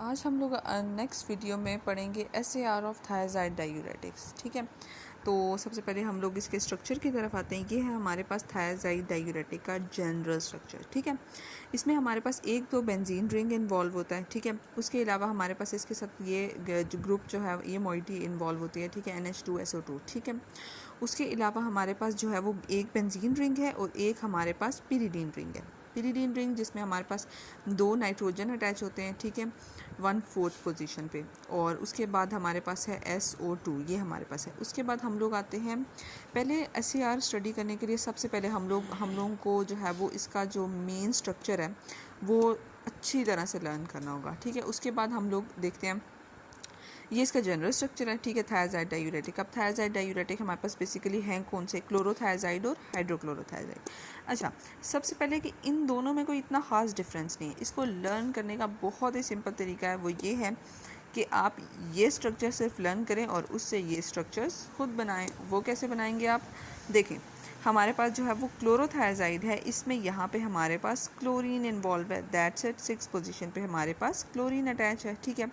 आज हम लोग नेक्स्ट वीडियो में पढ़ेंगे SAR ऑफ थायराइड डायूरेटिक्स। ठीक है, तो सबसे पहले हम लोग इसके स्ट्रक्चर की तरफ आते हैं। ये है हमारे पास थायराइड डायूरेटिक का जनरल स्ट्रक्चर। ठीक है, इसमें हमारे पास एक तो बेंजीन रिंग इन्वॉल्व होता है। ठीक है, उसके अलावा हमारे पास इसके साथ ये जो ग्रुप जो है ये मोइटी इन्वॉल्व होती है। ठीक है, NH2SO2। ठीक है, उसके अलावा हमारे पास जो है वो एक बेंजीन रिंग है और एक हमारे पास पिरिडीन रिंग है। पिरिडीन रिंग जिसमें हमारे पास 2 नाइट्रोजन अटैच होते हैं। ठीक है, 1/4 पोजीशन पे। और उसके बाद हमारे पास है SO2, ये हमारे पास है। उसके बाद हम लोग आते हैं, पहले SAR स्टडी करने के लिए सबसे पहले हम लोगों को जो है वो इसका जो मेन स्ट्रक्चर है वो अच्छी तरह से लर्न करना होगा। ठीक है, उसके बाद हम लोग देखते हैं ये इसका जनरल स्ट्रक्चर है। ठीक है, थायराइड डायूरेटिक। अब थायराइड डायूरेटिक हमारे पास बेसिकली हैं कौन से, क्लोरोथायराइड और हाइड्रोक्लोरोथायराइड। अच्छा, सबसे पहले कि इन दोनों में कोई इतना ख़ास डिफरेंस नहीं है। इसको लर्न करने का बहुत ही सिंपल तरीका है, वो ये है कि आप ये स्ट्रक्चर सिर्फ लर्न करें और उससे ये स्ट्रक्चर्स खुद बनाएं। वो कैसे बनाएंगे आप देखें। हमारे पास जो है वो क्लोरोथायराइड है, इसमें यहाँ पे हमारे पास क्लोरीन इन्वॉल्व है। दैट्स इट, 6 पोजीशन पे हमारे पास क्लोरीन अटैच है। ठीक है,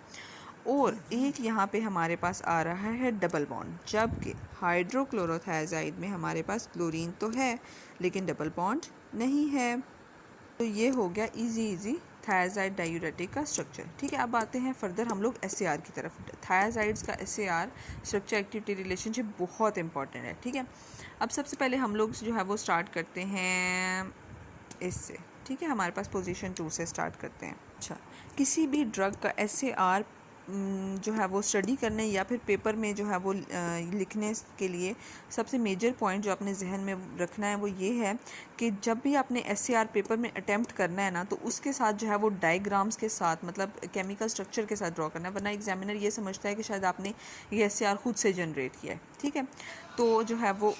और एक यहाँ पे हमारे पास आ रहा है डबल बॉन्ड, जबकि हाइड्रोक्लोरोथायराइड में हमारे पास क्लोरीन तो है लेकिन डबल बॉन्ड नहीं है। तो ये हो गया इजी थायराइड डायूरेटिक का स्ट्रक्चर। ठीक है, अब आते हैं फर्दर हम लोग SAR की तरफ। थायराइड्स का SAR स्ट्रक्चर एक्टिविटी रिलेशनशिप बहुत इंपॉर्टेंट है। ठीक है, अब सबसे पहले हम लोग जो है वो स्टार्ट करते हैं इससे। ठीक है, हमारे पास पोजीशन 2 से स्टार्ट करते हैं। अच्छा, किसी भी ड्रग का SAR जो है वो स्टडी करने या फिर पेपर में जो है वो लिखने के लिए सबसे मेजर पॉइंट जो अपने जहन में रखना है वो ये है कि जब भी आपने SAR पेपर में अटेम्प्ट करना है ना, तो उसके साथ जो है वो डायग्राम्स के साथ, मतलब केमिकल स्ट्रक्चर के साथ ड्रॉ करना है, वरना एग्जामिनर ये समझता है कि शायद आपने ये SAR खुद से जनरेट किया है। ठीक है, तो जो है वो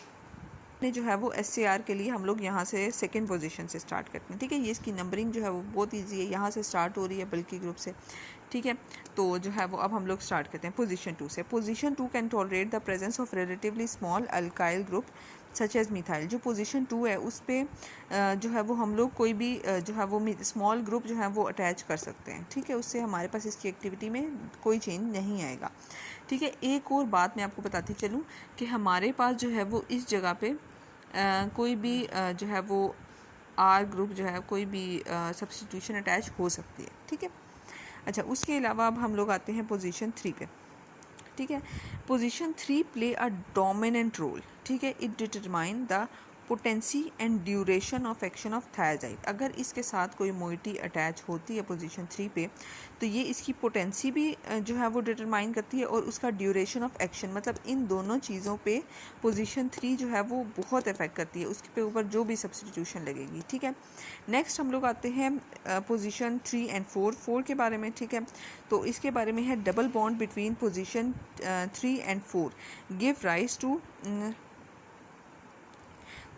SAR के लिए हम लोग यहाँ से सेकंड पोजीशन से स्टार्ट करते हैं। ठीक है, ये इसकी नंबरिंग जो है वो बहुत इजी है, यहाँ से स्टार्ट हो रही है बल्कि ग्रुप से। ठीक है, तो जो है वो अब हम लोग स्टार्ट करते हैं पोजीशन 2 से। Position 2 can tolerate the presence of relatively small alkyl group such as methyl. जो पोजीशन 2 है उस पर जो है वो हम लोग कोई भी जो है वो स्मॉल ग्रुप जो है वो अटैच कर सकते हैं। ठीक है, उससे हमारे पास इसकी एक्टिविटी में कोई चेंज नहीं आएगा। ठीक है, एक और बात मैं आपको बताती चलूँ कि हमारे पास जो है वो इस जगह पे कोई भी जो है वो R ग्रुप जो है कोई भी सब्स्टिट्यूशन अटैच हो सकती है। ठीक है, अच्छा, उसके अलावा अब हम लोग आते हैं पोजीशन 3 पे। ठीक है, position 3 play a dominant role. ठीक है, it determine the potency and duration of action of thyroid. अगर इसके साथ कोई मोइटी अटैच होती है पोजीशन 3 पे, तो ये इसकी पोटेंसी भी जो है वो डिटरमाइन करती है और उसका ड्यूरेशन ऑफ एक्शन, मतलब इन दोनों चीज़ों पे पोजीशन 3 जो है वो बहुत इफेक्ट करती है, उसके ऊपर जो भी सब्स्टिट्यूशन लगेगी। ठीक है, नेक्स्ट हम लोग आते हैं पोजीशन 3 एंड 4 के बारे में। ठीक है, तो इसके बारे में है double bond between position 3 and 4 give rise to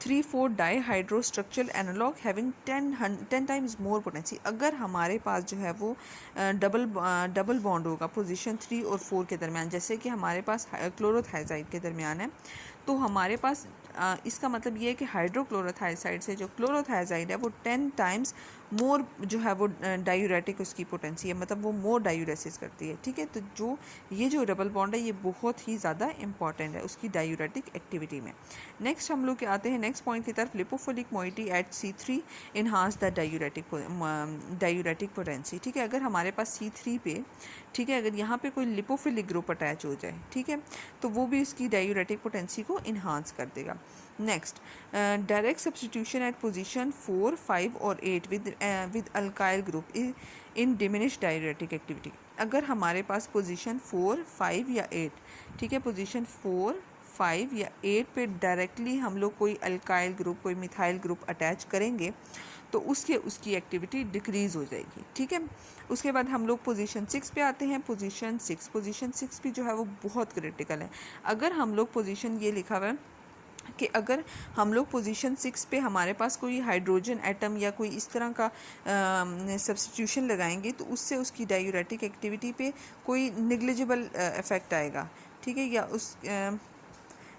3,4 dihydro structural analogue having 10 times more potency. अगर हमारे पास जो है वो डबल बॉन्ड होगा पोजीशन 3 और 4 के दरमियान, जैसे कि हमारे पास क्लोरोथायराइड के दरमियान है, तो हमारे पास इसका मतलब ये है कि हाइड्रोक्लोरोथायराइड से जो क्लोरोथायराइड है वो 10 टाइम्स मोर जो है वो डायूरेटिक उसकी पोटेंसी है, मतलब वो मोर डायूरेसिस करती है। ठीक है, तो ये जो डबल बॉन्ड है ये बहुत ही ज़्यादा इंपॉर्टेंट है उसकी डायूरेटिक एक्टिविटी में। नेक्स्ट हम लोग आते हैं नेक्स्ट पॉइंट की तरफ। Lipophilic moiety at C3 enhance the diuretic potency. ठीक है, अगर हमारे पास C3 पे, ठीक है, अगर यहाँ पे कोई लिपोफिलिक ग्रुप अटैच हो जाए, ठीक है, तो वो भी इसकी डायूरेटिक पोटेंसी को इन्हांस कर देगा। Next, direct substitution at position 4, 5 और 8 with alkyl group in diminish diuretic activity. अगर हमारे पास पोजीशन 4, 5 या 8, ठीक है, पोजीशन 4, 5 या 8 पे डायरेक्टली हम लोग कोई अल्काइल ग्रुप, कोई मिथाइल ग्रुप अटैच करेंगे तो उसकी एक्टिविटी डिक्रीज़ हो जाएगी। ठीक है, उसके बाद हम लोग पोजीशन 6 पे आते हैं। पोजीशन 6 भी जो है वो बहुत क्रिटिकल है। अगर हम लोग पोजीशन ये लिखा हुआ है कि अगर हम लोग पोजीशन 6 पे हमारे पास कोई हाइड्रोजन एटम या कोई इस तरह का सब्स्टिट्यूशन लगाएंगे तो उससे उसकी डायूरेटिक एक्टिविटी पे कोई निग्लिजिबल इफ़ेक्ट आएगा। ठीक है, या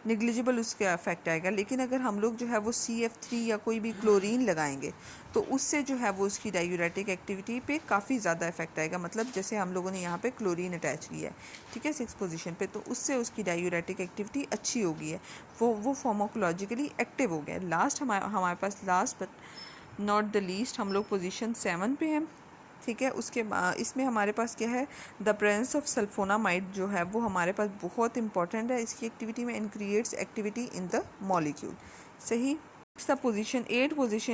निग्लिजिबल उसका इफेक्ट आएगा। लेकिन अगर हम लोग जो है वो CF3 या कोई भी क्लोरीन लगाएंगे तो उससे जो है वो उसकी डायूरेटिक एक्टिविटी पे काफ़ी ज़्यादा इफेक्ट आएगा। मतलब जैसे हम लोगों ने यहाँ पे क्लोरीन अटैच किया है, ठीक है, 6 पोजीशन पे, तो उससे उसकी डायूरेटिक एक्टिविटी अच्छी हो गई है, वो फार्माकोलॉजिकली एक्टिव हो गया है। लास्ट हमारे पास last but not the least हम लोग पोजीशन 7 पे हैं, ठीक है। उसके इसमें हमारे पास क्या है, द प्रेजेंस ऑफ सल्फोनामाइड जो है वो हमारे पास बहुत इंपॉर्टेंट है इसकी एक्टिविटी में, and creates activity in the molecule. सही। पोजीशन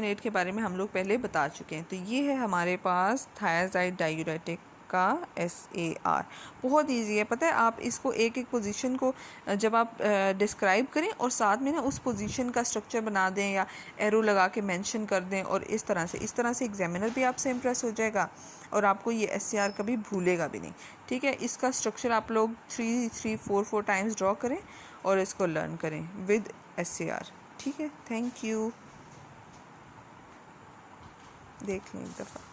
8 के बारे में हम लोग पहले बता चुके हैं। तो ये है हमारे पास थायाजाइड डायूरेटिक का SAR। बहुत इजी है, पता है। आप इसको एक एक पोजीशन को जब आप डिस्क्राइब करें और साथ में ना उस पोजीशन का स्ट्रक्चर बना दें या एरो लगा के मेंशन कर दें, और इस तरह से एग्जामिनर भी आपसे इम्प्रेस हो जाएगा और आपको ये SAR कभी भूलेगा भी नहीं, ठीक है। इसका स्ट्रक्चर आप लोग 3-4 टाइम्स ड्रॉ करें और इसको लर्न करें विद SAR, ठीक है। थैंक यू, देख लें एक दफ़ा।